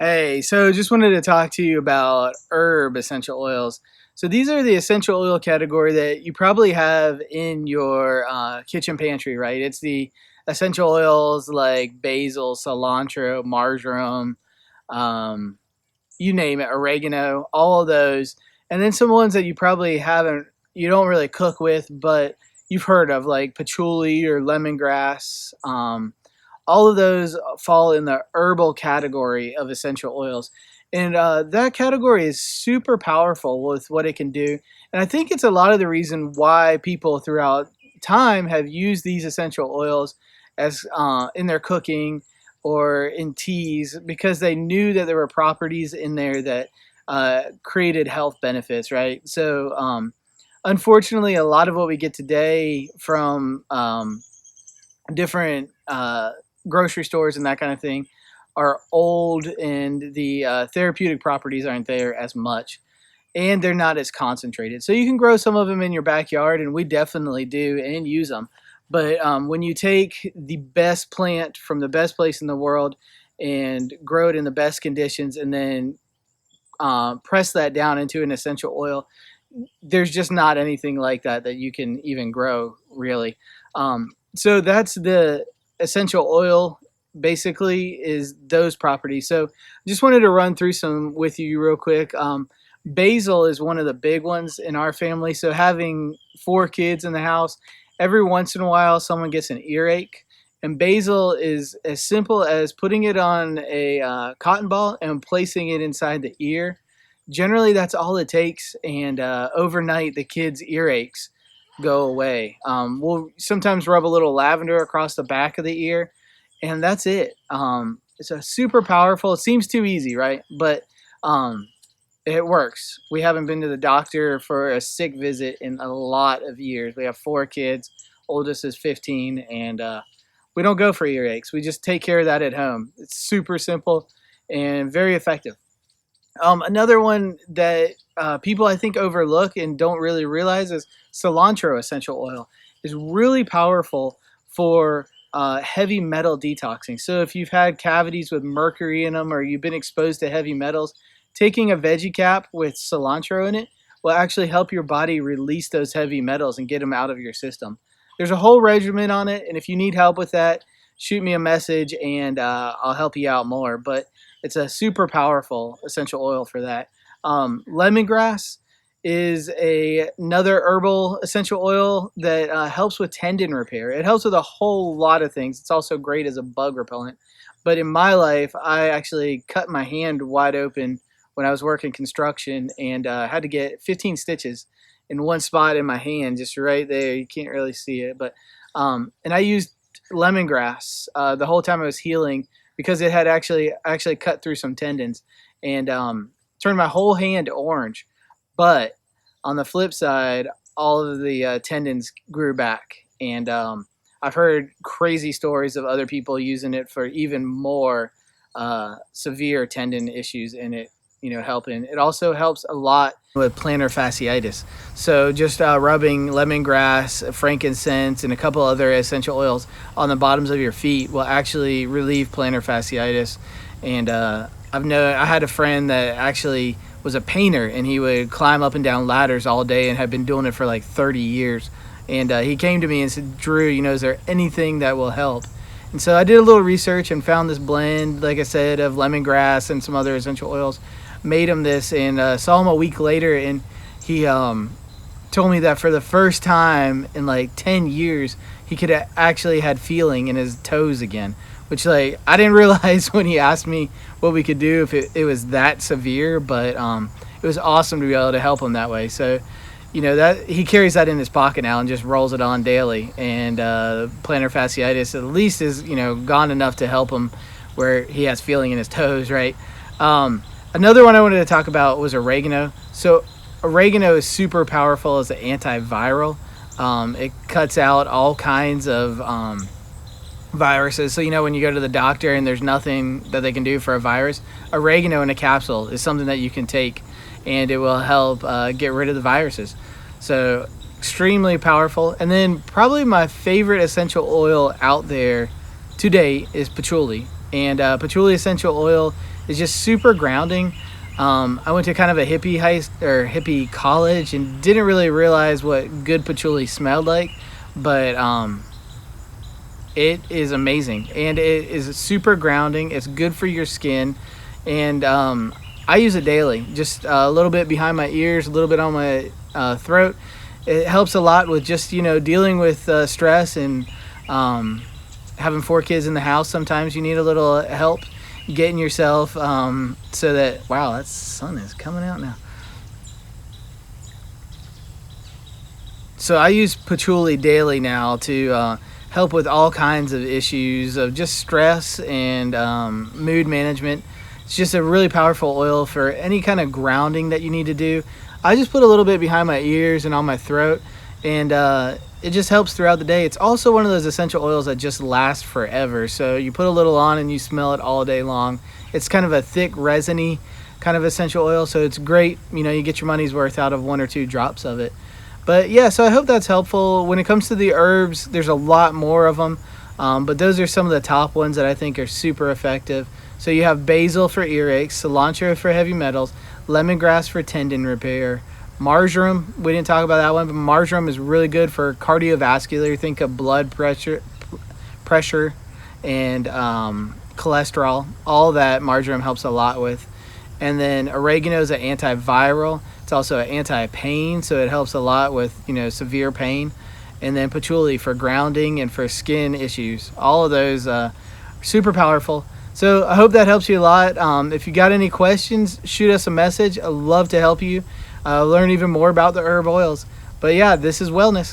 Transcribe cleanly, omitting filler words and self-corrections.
Hey, so just wanted to talk to you about herb essential oils. So these are the essential oil category that you probably have in your kitchen pantry, right? It's the essential oils like basil, cilantro, marjoram, um, you name it, oregano, all of those. And then some ones that you probably haven't, you don't really cook with, but you've heard of, like patchouli or lemongrass. All of those fall in the herbal category of essential oils. And that category is super powerful with what it can do. And I think it's a lot of the reason why people throughout time have used these essential oils as in their cooking or in teas because they knew that there were properties in there that created health benefits, right? So, unfortunately, a lot of what we get today from different grocery stores and that kind of thing are old, and the therapeutic properties aren't there as much, and they're not as concentrated. So you can grow some of them in your backyard, and we definitely do and use them. But when you take the best plant from the best place in the world and grow it in the best conditions, and then press that down into an essential oil, there's just not anything like that that you can even grow, really. So that's the essential oil, basically, is those properties. So just wanted to run through some with you real quick. Basil is one of the big ones in our family. So having four kids in the house, every once in a while someone gets an earache. And basil is as simple as putting it on a cotton ball and placing it inside the ear. Generally, that's all it takes, and overnight the kids' earaches go away. We'll sometimes rub a little lavender across the back of the ear, and that's it. It's a super powerful. It seems too easy, right? But it works. We haven't been to the doctor for a sick visit in a lot of years. We have four kids. Oldest is 15, and we don't go for earaches. We just take care of that at home. It's super simple and very effective. Another one that people I think overlook and don't really realize is cilantro essential oil is really powerful for heavy metal detoxing. So if you've had cavities with mercury in them or you've been exposed to heavy metals, taking a veggie cap with cilantro in it will actually help your body release those heavy metals and get them out of your system. There's a whole regimen on it, and if you need help with that, shoot me a message and I'll help you out more. But it's a super powerful essential oil for that. Lemongrass is another herbal essential oil that helps with tendon repair. It helps with a whole lot of things. It's also great as a bug repellent. But in my life, I actually cut my hand wide open when I was working construction and had to get 15 stitches in one spot in my hand, just right there. You can't really see it, but and I used lemongrass the whole time I was healing because it had actually cut through some tendons and turned my whole hand orange. But on the flip side, all of the tendons grew back, and I've heard crazy stories of other people using it for even more severe tendon issues, and it helping. It also helps a lot with plantar fasciitis. So just rubbing lemongrass, frankincense, and a couple other essential oils on the bottoms of your feet will actually relieve plantar fasciitis. And I had a friend that actually was a painter, and he would climb up and down ladders all day and had been doing it for like 30 years. And he came to me and said, "Drew, is there anything that will help?" And so I did a little research and found this blend, like I said, of lemongrass and some other essential oils. Made him this and saw him a week later, and he told me that for the first time in like 10 years, he could actually had feeling in his toes again, which like I didn't realize when he asked me what we could do if it was that severe, but it was awesome to be able to help him that way. So that he carries that in his pocket now and just rolls it on daily, and plantar fasciitis at least is gone enough to help him where he has feeling in his toes, right? Another one I wanted to talk about was oregano. So oregano is super powerful as an antiviral. It cuts out all kinds of viruses. So when you go to the doctor and there's nothing that they can do for a virus, oregano in a capsule is something that you can take, and it will help get rid of the viruses. So extremely powerful. And then probably my favorite essential oil out there to date is patchouli. And patchouli essential oil It's just super grounding. I went to kind of a hippie college and didn't really realize what good patchouli smelled like, but it is amazing and it is super grounding. It's good for your skin, and I use it daily. Just a little bit behind my ears, a little bit on my throat. It helps a lot with just dealing with stress and having 4 kids in the house. Sometimes you need a little help getting yourself so that wow, that sun is coming out now. So I use patchouli daily now to help with all kinds of issues of just stress and mood management. It's just a really powerful oil for any kind of grounding that you need to do. I just put a little bit behind my ears and on my throat, and it just helps throughout the day. It's also one of those essential oils that just last forever. So you put a little on and you smell it all day long. It's kind of a thick, resiny kind of essential oil, so it's great. You get your money's worth out of 1 or 2 drops of it. But yeah, so I hope that's helpful. When it comes to the herbs, there's a lot more of them, but those are some of the top ones that I think are super effective. So you have basil for earaches, cilantro for heavy metals, lemongrass for tendon repair, marjoram. We didn't talk about that one, but marjoram is really good for cardiovascular. Think of blood pressure, and cholesterol. All that marjoram helps a lot with. And then oregano is an antiviral. It's also an anti-pain, so it helps a lot with severe pain. And then patchouli for grounding and for skin issues. All of those are super powerful. So I hope that helps you a lot. If you got any questions, shoot us a message. I'd love to help you learn even more about the herb oils. But yeah, this is wellness.